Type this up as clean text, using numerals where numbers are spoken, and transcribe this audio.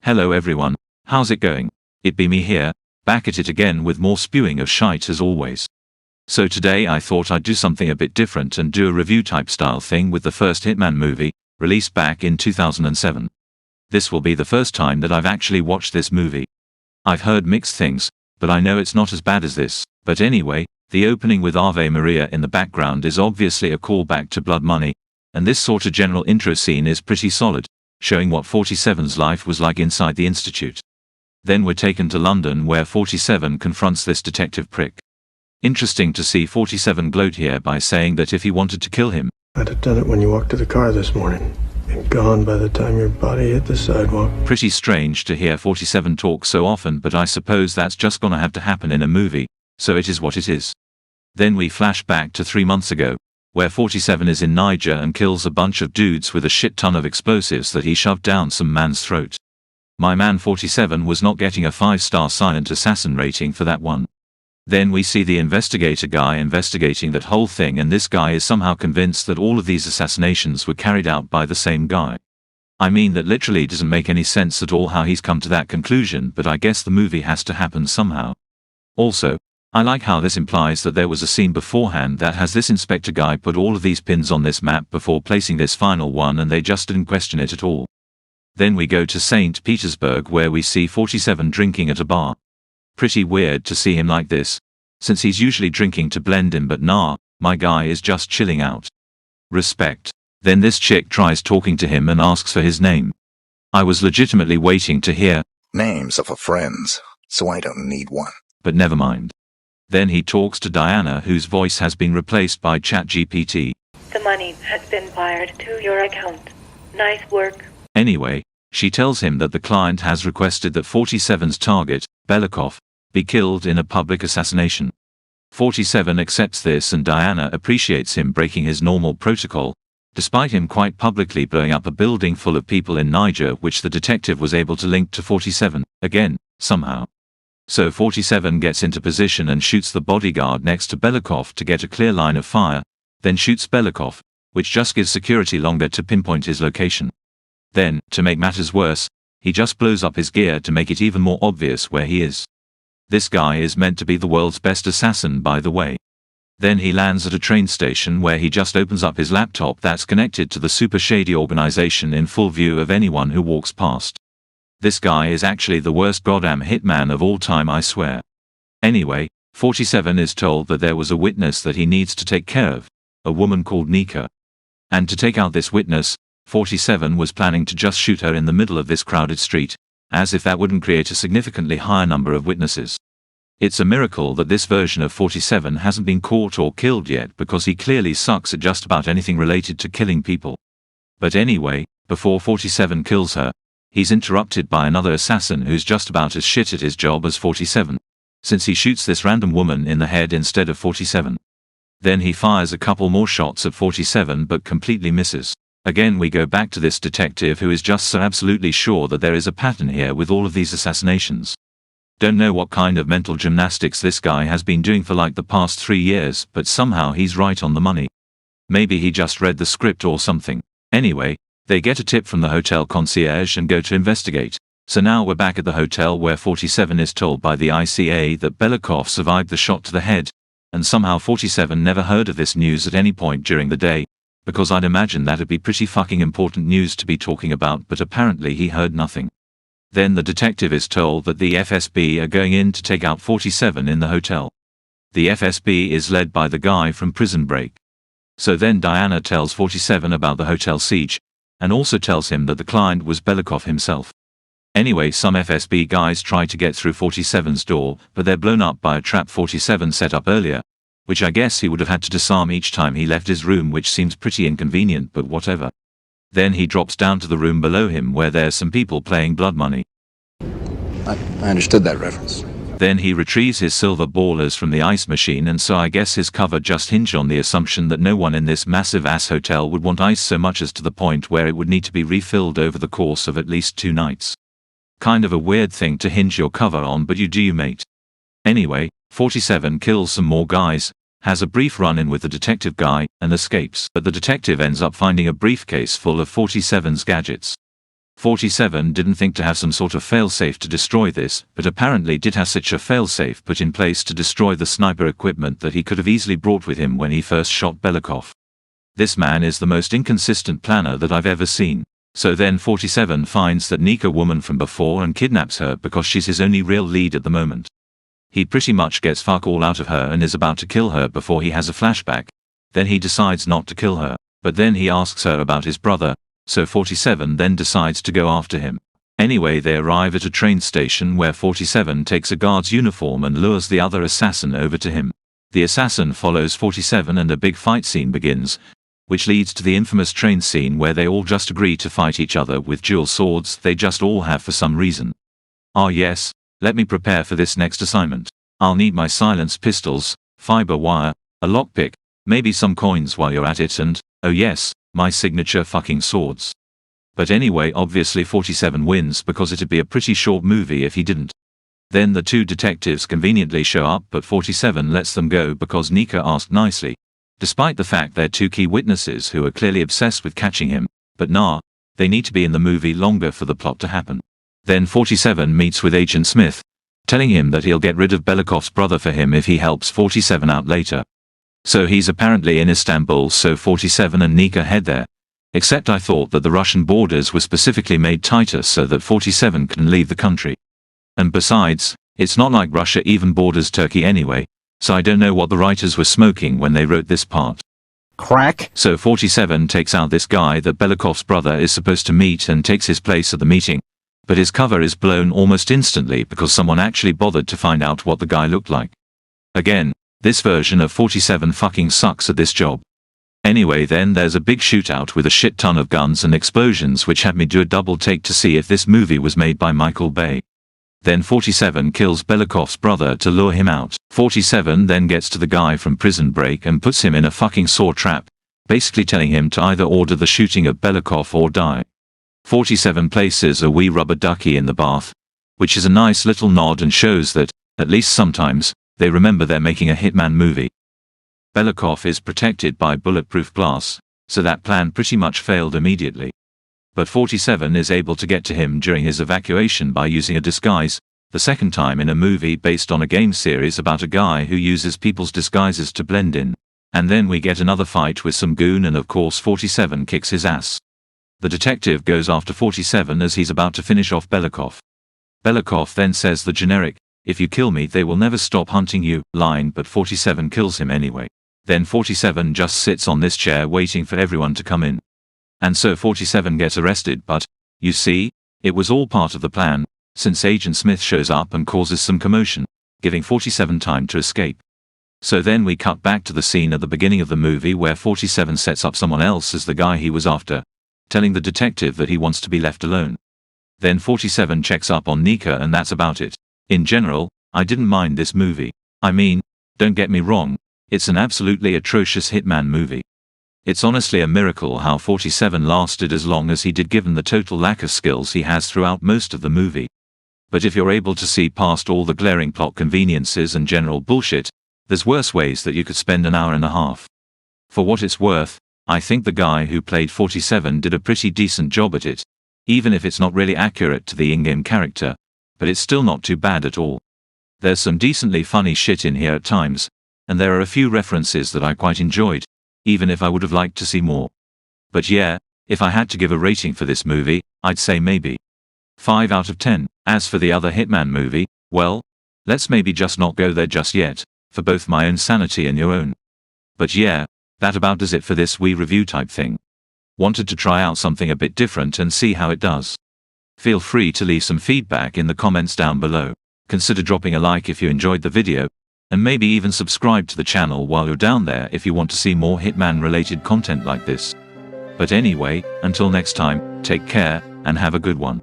Hello everyone, how's it going? It be me here, back at it again with more spewing of shite as always. So today I thought I'd do something a bit different and do a review type style thing with the first Hitman movie, released back in 2007. This will be the first time that I've actually watched this movie. I've heard mixed things, but I know it's not as bad as this. But anyway, the opening with Ave Maria in the background is obviously a callback to Blood Money, and this sort of general intro scene is pretty solid, showing what 47's life was like inside the institute. Then we're taken to London where 47 confronts this detective prick. Interesting to see 47 gloat here by saying that if he wanted to kill him, I'd have done it when you walked to the car this morning, and gone by the time your body hit the sidewalk. Pretty strange to hear 47 talk so often, but I suppose that's just gonna have to happen in a movie, so it is what it is. Then we flash back to 3 months ago, where 47 is in Niger and kills a bunch of dudes with a shit ton of explosives that he shoved down some man's throat. My man 47 was not getting a 5-star silent assassin rating for that one. Then we see the investigator guy investigating that whole thing, and this guy is somehow convinced that all of these assassinations were carried out by the same guy. I mean, that literally doesn't make any sense at all how he's come to that conclusion, but I guess the movie has to happen somehow. Also, I like how this implies that there was a scene beforehand that has this inspector guy put all of these pins on this map before placing this final one, and they just didn't question it at all. Then we go to St. Petersburg where we see 47 drinking at a bar. Pretty weird to see him like this, since he's usually drinking to blend in, but nah, my guy is just chilling out. Respect. Then this chick tries talking to him and asks for his name. I was legitimately waiting to hear names of our friends, so I don't need one. But never mind. Then he talks to Diana, whose voice has been replaced by ChatGPT. The money has been wired to your account. Nice work. Anyway, she tells him that the client has requested that 47's target, Belikov, be killed in a public assassination. 47 accepts this, and Diana appreciates him breaking his normal protocol, despite him quite publicly blowing up a building full of people in Niger, which the detective was able to link to 47, again, somehow. So 47 gets into position and shoots the bodyguard next to Belikov to get a clear line of fire, then shoots Belikov, which just gives security longer to pinpoint his location. Then, to make matters worse, he just blows up his gear to make it even more obvious where he is. This guy is meant to be the world's best assassin, by the way. Then he lands at a train station where he just opens up his laptop that's connected to the super shady organization in full view of anyone who walks past. This guy is actually the worst goddamn hitman of all time, I swear. Anyway, 47 is told that there was a witness that he needs to take care of, a woman called Nika. And to take out this witness, 47 was planning to just shoot her in the middle of this crowded street, as if that wouldn't create a significantly higher number of witnesses. It's a miracle that this version of 47 hasn't been caught or killed yet, because he clearly sucks at just about anything related to killing people. But anyway, before 47 kills her, he's interrupted by another assassin who's just about as shit at his job as 47, since he shoots this random woman in the head instead of 47. Then he fires a couple more shots at 47 but completely misses. Again we go back to this detective who is just so absolutely sure that there is a pattern here with all of these assassinations. Don't know what kind of mental gymnastics this guy has been doing for like the past 3 years, but somehow he's right on the money. Maybe he just read the script or something. Anyway, they get a tip from the hotel concierge and go to investigate. So now we're back at the hotel where 47 is told by the ICA that Belikov survived the shot to the head, and somehow 47 never heard of this news at any point during the day, because I'd imagine that'd be pretty fucking important news to be talking about, but apparently he heard nothing. Then the detective is told that the FSB are going in to take out 47 in the hotel. The FSB is led by the guy from Prison Break. So then Diana tells 47 about the hotel siege, and also tells him that the client was Belikov himself. Anyway, some FSB guys try to get through 47's door, but they're blown up by a trap 47 set up earlier, which I guess he would have had to disarm each time he left his room, which seems pretty inconvenient, but whatever. Then he drops down to the room below him where there's some people playing Blood Money. I understood that reference. Then he retrieves his silver ballers from the ice machine, and so I guess his cover just hinged on the assumption that no one in this massive ass hotel would want ice so much as to the point where it would need to be refilled over the course of at least 2 nights. Kind of a weird thing to hinge your cover on, but you do, mate. Anyway, 47 kills some more guys, has a brief run-in with the detective guy, and escapes, but the detective ends up finding a briefcase full of 47's gadgets. 47 didn't think to have some sort of failsafe to destroy this, but apparently did have such a failsafe put in place to destroy the sniper equipment that he could have easily brought with him when he first shot Belikov. This man is the most inconsistent planner that I've ever seen. So then 47 finds that Nika woman from before and kidnaps her because she's his only real lead at the moment. He pretty much gets fuck all out of her and is about to kill her before he has a flashback. Then he decides not to kill her, but then he asks her about his brother, so 47 then decides to go after him. Anyway, they arrive at a train station where 47 takes a guard's uniform and lures the other assassin over to him. The assassin follows 47 and a big fight scene begins, which leads to the infamous train scene where they all just agree to fight each other with dual swords they just all have for some reason. Ah yes, let me prepare for this next assignment. I'll need my silenced pistols, fiber wire, a lockpick, maybe some coins while you're at it and, oh yes, my signature fucking swords. But anyway, obviously 47 wins because it'd be a pretty short movie if he didn't. Then the two detectives conveniently show up but 47 lets them go because Nika asked nicely. Despite the fact they're two key witnesses who are clearly obsessed with catching him, but nah, they need to be in the movie longer for the plot to happen. Then 47 meets with Agent Smith, telling him that he'll get rid of Belikov's brother for him if he helps 47 out later. So he's apparently in Istanbul, so 47 and Nika head there. Except I thought that the Russian borders were specifically made tighter so that 47 can leave the country. And besides, it's not like Russia even borders Turkey anyway, so I don't know what the writers were smoking when they wrote this part. Crack. So 47 takes out this guy that Belikov's brother is supposed to meet and takes his place at the meeting. But his cover is blown almost instantly because someone actually bothered to find out what the guy looked like. Again, this version of 47 fucking sucks at this job. Anyway, then there's a big shootout with a shit ton of guns and explosions which had me do a double take to see if this movie was made by Michael Bay. Then 47 kills Belikov's brother to lure him out. 47 then gets to the guy from Prison Break and puts him in a fucking saw trap, basically telling him to either order the shooting of Belikov or die. 47 places a wee rubber ducky in the bath, which is a nice little nod and shows that, at least sometimes, they remember they're making a Hitman movie. Belikov is protected by bulletproof glass, so that plan pretty much failed immediately. But 47 is able to get to him during his evacuation by using a disguise, the second time in a movie based on a game series about a guy who uses people's disguises to blend in. And then we get another fight with some goon and of course 47 kicks his ass. The detective goes after 47 as he's about to finish off Belikov. Belikov then says the generic, "If you kill me they will never stop hunting you," line, but 47 kills him anyway. Then 47 just sits on this chair waiting for everyone to come in. And so 47 gets arrested, but, you see, it was all part of the plan, since Agent Smith shows up and causes some commotion, giving 47 time to escape. So then we cut back to the scene at the beginning of the movie where 47 sets up someone else as the guy he was after, telling the detective that he wants to be left alone. Then 47 checks up on Nika and that's about it. In general, I didn't mind this movie. I mean, don't get me wrong, it's an absolutely atrocious Hitman movie. It's honestly a miracle how 47 lasted as long as he did given the total lack of skills he has throughout most of the movie. But if you're able to see past all the glaring plot conveniences and general bullshit, there's worse ways that you could spend an hour and a half. For what it's worth, I think the guy who played 47 did a pretty decent job at it, even if it's not really accurate to the in-game character, but it's still not too bad at all. There's some decently funny shit in here at times, and there are a few references that I quite enjoyed, even if I would have liked to see more. But yeah, if I had to give a rating for this movie, I'd say maybe 5 out of 10. As for the other Hitman movie, well, let's maybe just not go there just yet, for both my own sanity and your own. But yeah, that about does it for this wee review type thing. Wanted to try out something a bit different and see how it does. Feel free to leave some feedback in the comments down below. Consider dropping a like if you enjoyed the video, and maybe even subscribe to the channel while you're down there if you want to see more Hitman related content like this. But anyway, until next time, take care, and have a good one.